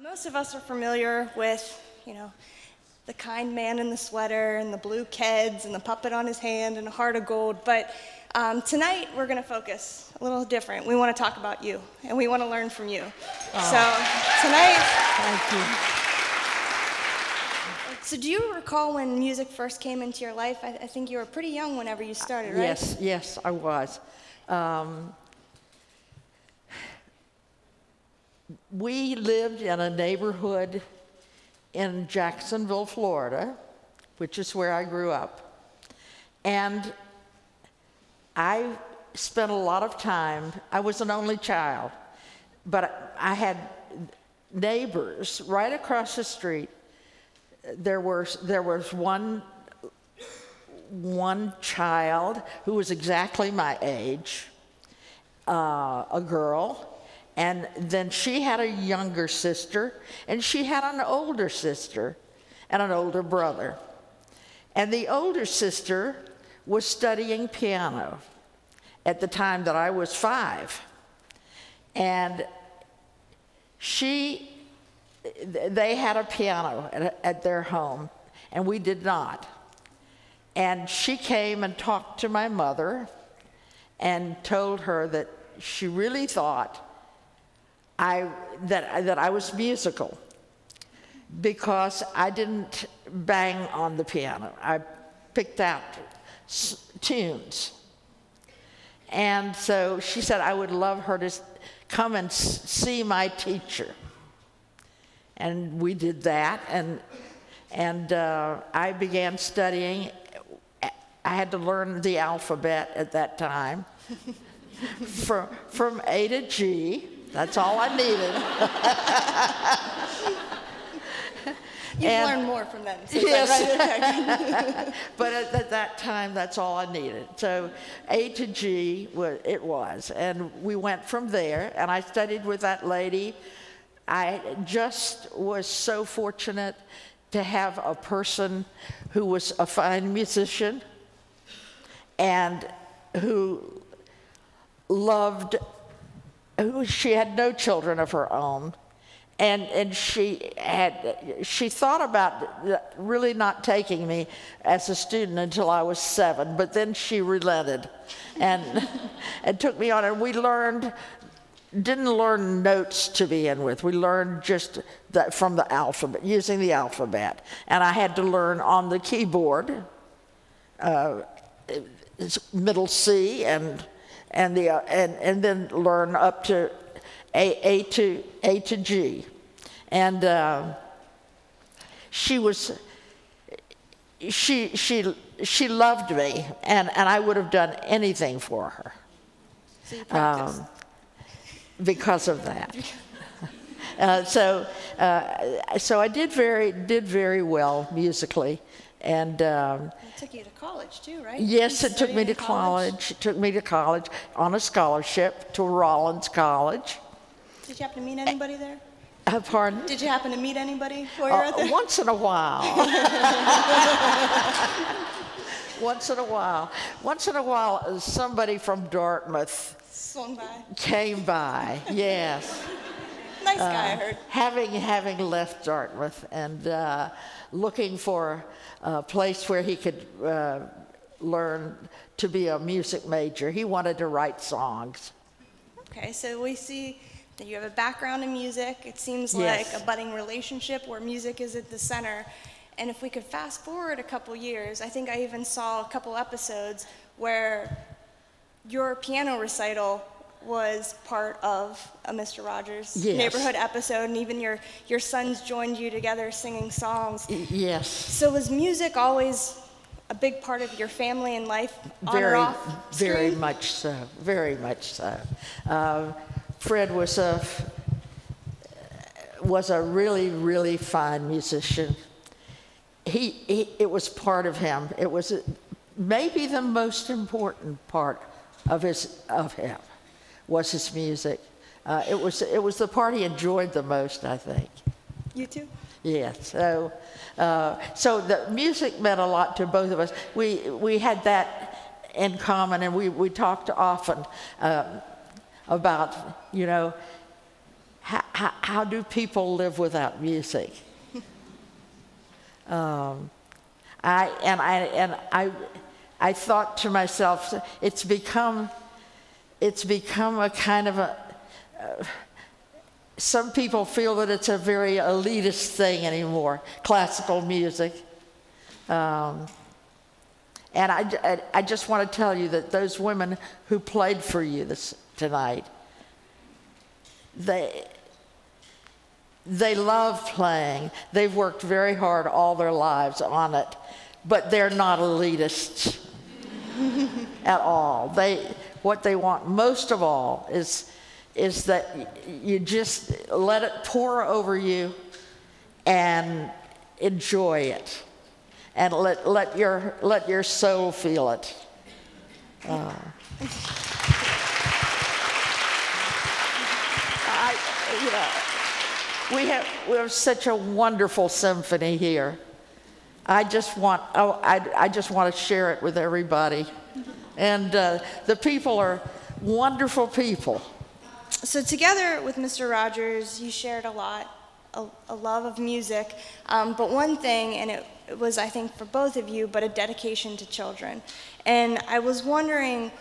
Most of us are familiar with, the kind man in the sweater and the blue Keds and the puppet on his hand and a heart of gold, but tonight we're going to focus a little different. We want to talk about you, and we want to learn from you. So tonight... Thank you. So do you recall when music first came into your life? I think you were pretty young whenever you started, right? Yes, I was. We lived in a neighborhood in Jacksonville, Florida, which is where I grew up. And I spent a lot of time, I was an only child, but I had neighbors right across the street. There was one child who was exactly my age, a girl, and then she had a younger sister, and she had an older sister and an older brother. And the older sister was studying piano at the time that I was 5. And they had a piano at their home, and we did not. And she came and talked to my mother and told her that she really thought that I was musical because I didn't bang on the piano. I picked out tunes. And so she said I would love her to come and see my teacher. And we did that, and I began studying. I had to learn the alphabet at that time, from A to G. That's all I needed. You've learned more from them. So yes. Right. But at that time, that's all I needed. So A to G, it was. And we went from there, and I studied with that lady. I just was so fortunate to have a person who was a fine musician and she had no children of her own, and she thought about really not taking me as a student until I was 7, but then she relented and took me on, and we didn't learn notes to begin with. We learned just that from the alphabet, using the alphabet. And I had to learn on the keyboard, middle C, and then learn up to A to G. And she loved me, and I would have done anything for her. So you practiced. Because of that. So I did very well musically, and it took you to college too, right? Yes, it took me to college. It took me to college on a scholarship to Rollins College. Did you happen to meet anybody there? Pardon? Did you happen to meet anybody while you were out there? Once in a while. Once in a while, somebody from Dartmouth Swung by. Came by, yes. Nice guy, I heard. Having left Dartmouth and looking for a place where he could learn to be a music major. He wanted to write songs. Okay, so we see that you have a background in music. It seems Yes. like a budding relationship where music is at the center. And if we could fast forward a couple years, I think I even saw a couple episodes where your piano recital was part of a Mr. Rogers Yes. neighborhood episode, and even your sons joined you together singing songs. Yes. So was music always a big part of your family and life, on or off screen? Very much so, very much so. Fred was a really, really fine musician. It was part of him. It was maybe the most important part of him was his music. It was the part he enjoyed the most, I think. You too? Yes. So the music meant a lot to both of us. We had that in common, and we talked often about how do people live without music? I thought to myself, it's become a kind of a, some people feel that it's a very elitist thing anymore, classical music. And I just want to tell you that those women who played for you tonight, they love playing. They've worked very hard all their lives on it, but they're not elitists at all. What they want most of all is that you just let it pour over you and enjoy it, and let your soul feel it. We have such a wonderful symphony here. I just want to share it with everybody, and the people are wonderful people. So together with Mr. Rogers, you shared a lot, a love of music, but one thing, and it was, I think, for both of you, but a dedication to children. And I was wondering,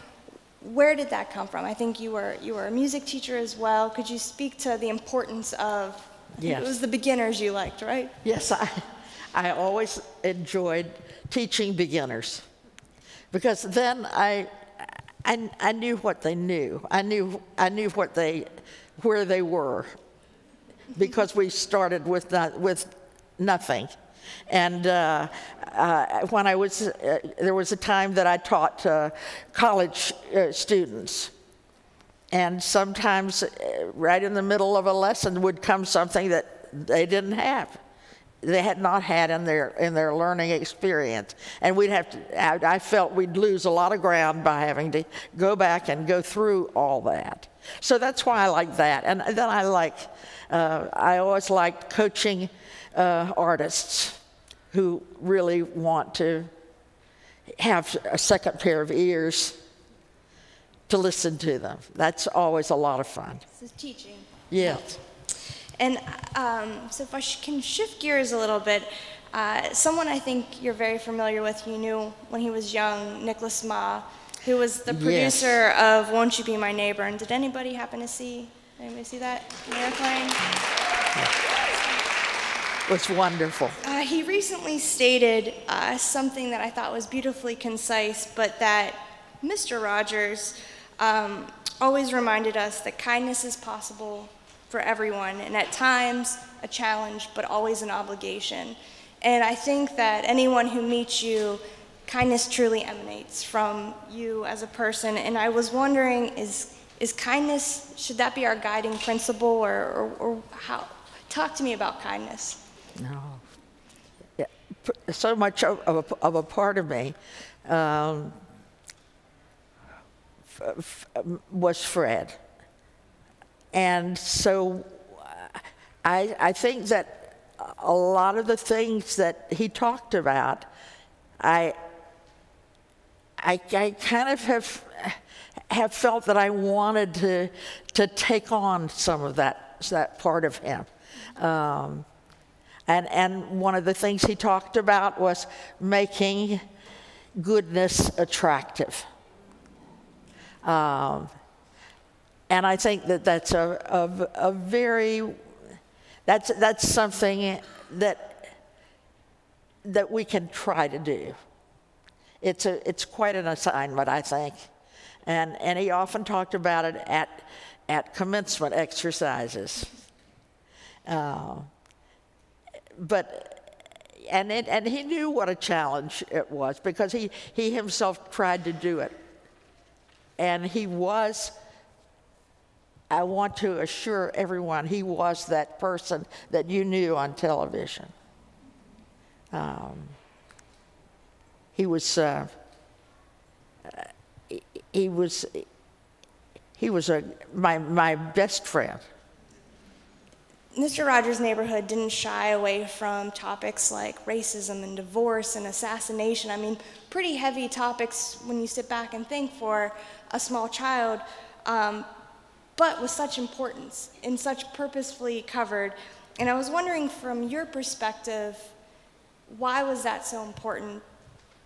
where did that come from? I think you were a music teacher as well. Could you speak to the importance of, Yes. It was the beginners you liked, right? Yes, I always enjoyed teaching beginners, because then I knew what they knew. I knew where they were, because we started with nothing. And when there was a time that I taught college students, and sometimes right in the middle of a lesson would come something that they didn't have. They had not had in their learning experience, and I felt we'd lose a lot of ground by having to go back and go through all that. So that's why I like that. And then I always liked coaching artists who really want to have a second pair of ears to listen to them. That's always a lot of fun. This is teaching. Yes. And so if I can shift gears a little bit, someone I think you're very familiar with, you knew when he was young, Nicholas Ma, who was the producer of Won't You Be My Neighbor. And did anybody happen to see that in the airplane? It was wonderful. He recently stated something that I thought was beautifully concise, but that Mr. Rogers always reminded us that kindness is possible for everyone, and at times a challenge, but always an obligation. And I think that anyone who meets you, kindness truly emanates from you as a person. And I was wondering, is kindness, should that be our guiding principle, or how? Talk to me about kindness. No. Yeah. So much of a part of me was Fred. And so I think that a lot of the things that he talked about, I kind of have felt that I wanted to take on some of that part of him. And one of the things he talked about was making goodness attractive. And I think that that's that's something that we can try to do. It's quite an assignment, I think. And he often talked about it at commencement exercises. And he knew what a challenge it was, because he himself tried to do it. And he was, I want to assure everyone, he was that person that you knew on television. He was my best friend. Mr. Rogers' neighborhood didn't shy away from topics like racism and divorce and assassination. I mean, pretty heavy topics when you sit back and think for a small child. But but with such importance and such purposefully covered. And I was wondering, from your perspective, why was that so important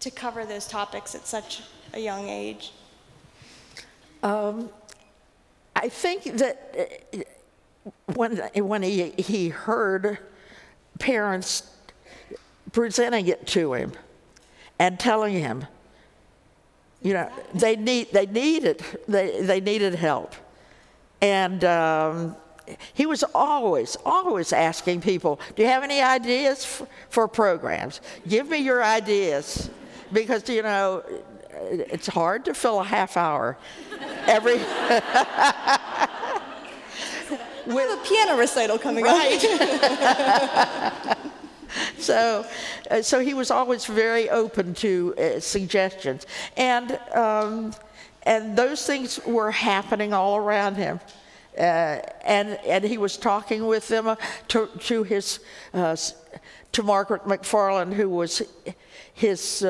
to cover those topics at such a young age? I think that when he heard parents presenting it to him and telling him, you know, they needed help, and he was always asking people, "Do you have any ideas for programs? Give me your ideas," because you know it's hard to fill a half hour every. We have a piano recital coming up. So he was always very open to suggestions, and those things were happening all around him, and he was talking with them to Margaret McFarland, who was his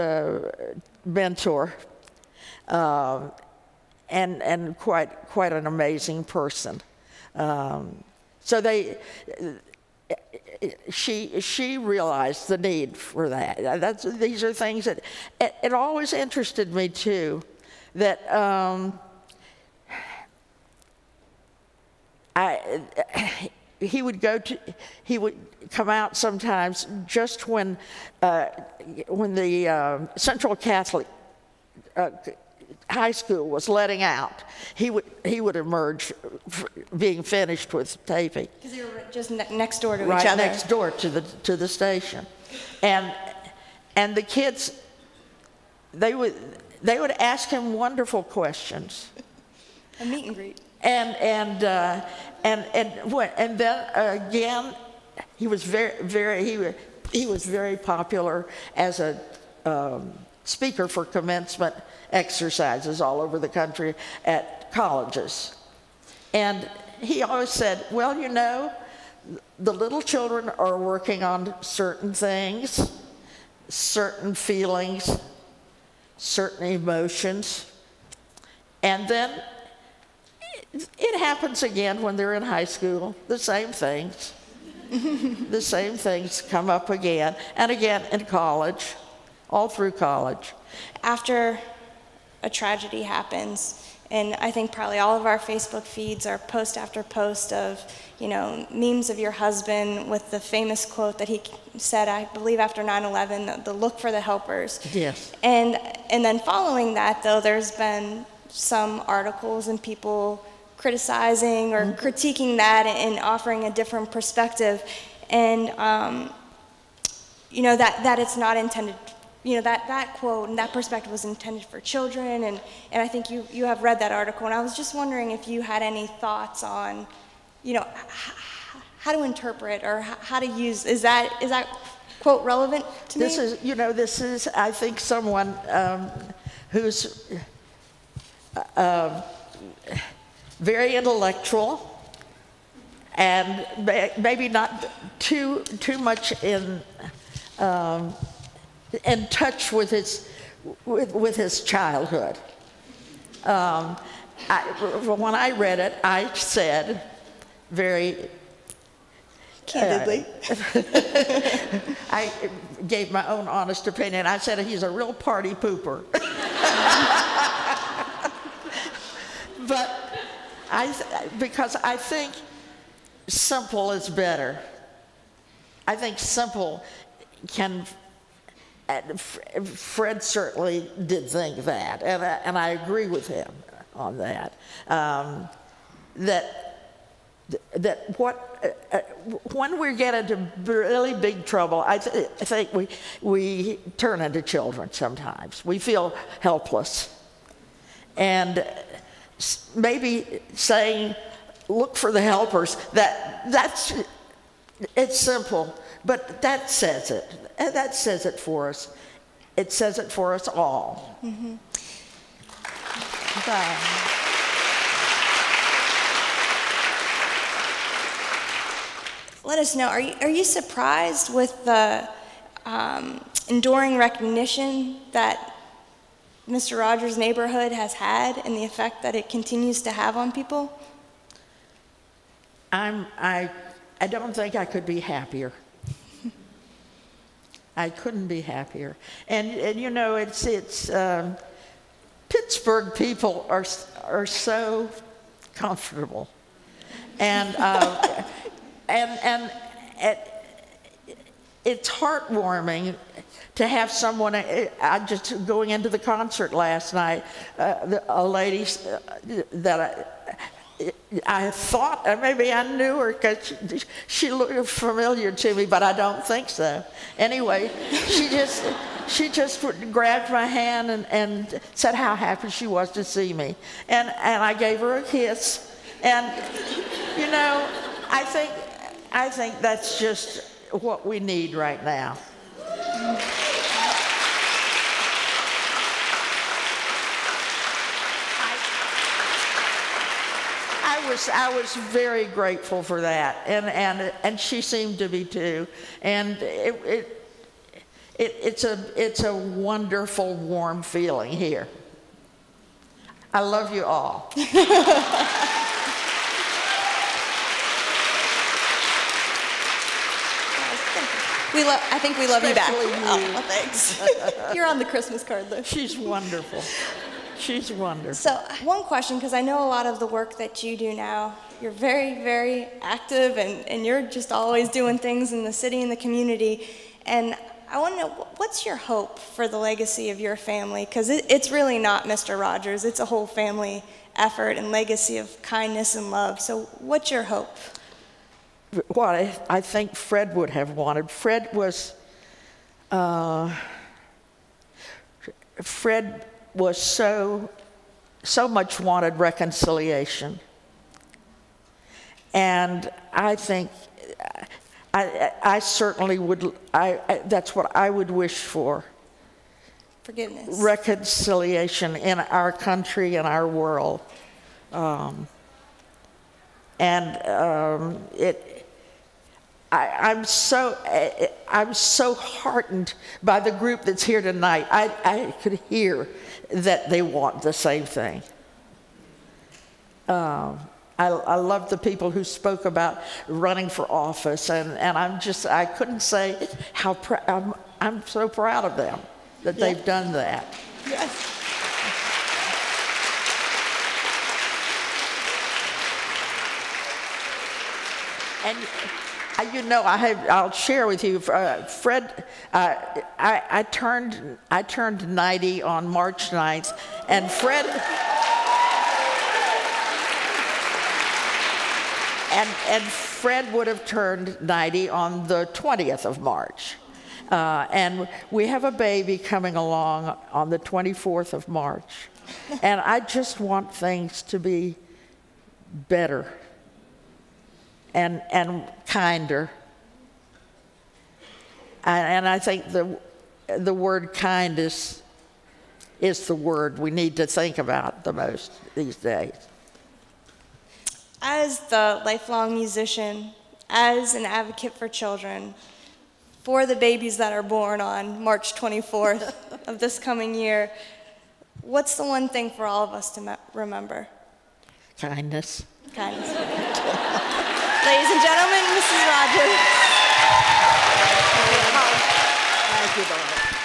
mentor, and quite an amazing person. So she realized the need for that. These are things that it always interested me too. That he would come out sometimes just when the Central Catholic high school was letting out. He would emerge, being finished with taping. Because they were just next door to each right other. Right next door to the station, and the kids, they would ask him wonderful questions. A meet and greet. And then again, he was very popular as a speaker for commencement exercises all over the country at colleges. And he always said, well, you know, the little children are working on certain things, certain feelings, certain emotions, and then it happens again when they're in high school, the same things. The same things come up again and again in college, all through college. After a tragedy happens, and I think probably all of our Facebook feeds are post after post of, you know, memes of your husband with the famous quote that he said, I believe after 9/11, the look for the helpers. Yes. And then following that, though, there's been some articles and people criticizing or critiquing that and offering a different perspective, and you know, that it's not intended. You know, that quote and that perspective was intended for children, and I think you have read that article, and I was just wondering if you had any thoughts on, you know, how to interpret or how to use, is that quote relevant to me? This is, I think, someone who's very intellectual and maybe not too much in touch with his childhood. When I read it, I said very candidly, I gave my own honest opinion. I said he's a real party pooper. But because I think simple is better. I think simple can. Fred certainly did think that, and I agree with him on that. When we get into really big trouble, I think we turn into children sometimes. We feel helpless, and maybe saying, "Look for the helpers." It's simple, but that says it. And that says it for us. It says it for us all. Mm-hmm. Let us know, are you surprised with the enduring recognition that Mr. Rogers' neighborhood has had and the effect that it continues to have on people? I don't think I could be happier. I couldn't be happier. And you know, it's Pittsburgh people are so comfortable, and it's heartwarming to have someone. I just going into the concert last night, a lady that I thought maybe I knew her because she looked familiar to me, but I don't think so. Anyway, she just grabbed my hand and said how happy she was to see me, and I gave her a kiss, and you know, I think that's just what we need right now. I was very grateful for that, and she seemed to be too. And it's a wonderful, warm feeling here. I love you all. I think we love you back. Especially you. Oh, thanks. You're on the Christmas card list. She's wonderful. She's wonderful. So one question, because I know a lot of the work that you do now, you're very, very active, and you're just always doing things in the city and the community. And I want to know, what's your hope for the legacy of your family? Because it's really not Mr. Rogers. It's a whole family effort and legacy of kindness and love. So what's your hope? What I think Fred would have wanted. Fred was so much wanted reconciliation, and I think I certainly would. That's what I would wish for. Forgiveness. Reconciliation in our country and our world, I'm so heartened by the group that's here tonight. I could hear that they want the same thing. I love the people who spoke about running for office, and I couldn't say how I'm so proud of them that they've done that. Yes. And you know, I'll share with you, Fred. I turned 90 on March 9th, and Fred. And Fred would have turned 90 on the 20th of March. And we have a baby coming along on the 24th of March. And I just want things to be better and kinder. And I think the word kindness is the word we need to think about the most these days. As the lifelong musician, as an advocate for children, for the babies that are born on March 24th of this coming year, what's the one thing for all of us to remember? Kindness. Kindness. Ladies and gentlemen, Mrs. Rogers. Thank you, darling.